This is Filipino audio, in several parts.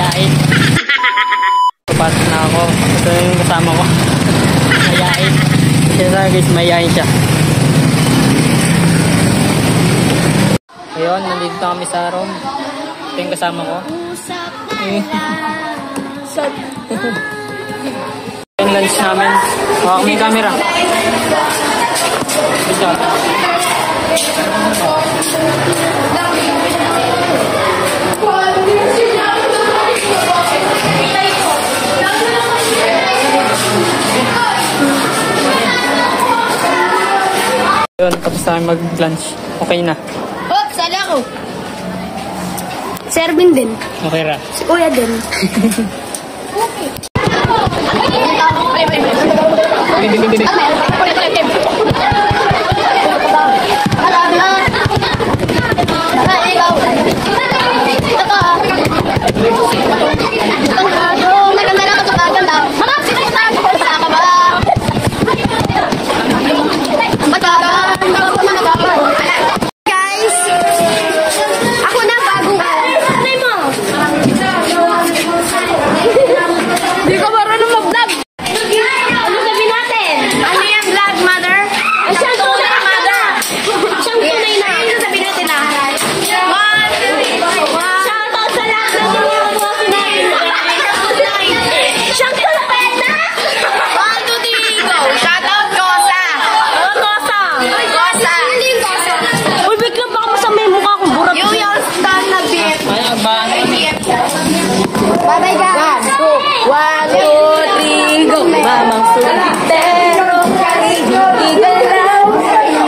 mayain. Papasok na ako. Ito yung kasama ko. Mayain. Siya sa guys, mayain siya. Ayun, nandito kami sa room. Ito yung kasama ko. Yung lunch namin. Hawak mo yung camera. Ito. Ayun, tapos tayo mag-lunch. Okay na. Oh, sala ko. Si Erwin din. Okay ra. Si Kuya din. Okay. Bye-bye guys. 1, 2, 3, go. Mamang solitero, igalaw,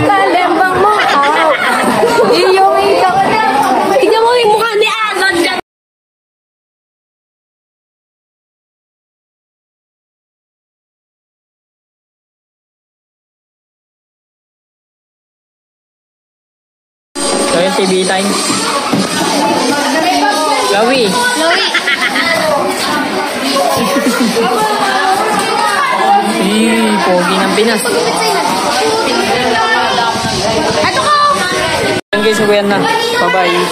kalembang mo. Iyong ikaw na. Tignan mo yung mukha ni Agon. So yung TV time. Chloe. Pogi ng Pinas. Ito ko! Hanggang sa kuyan na. Bye-bye.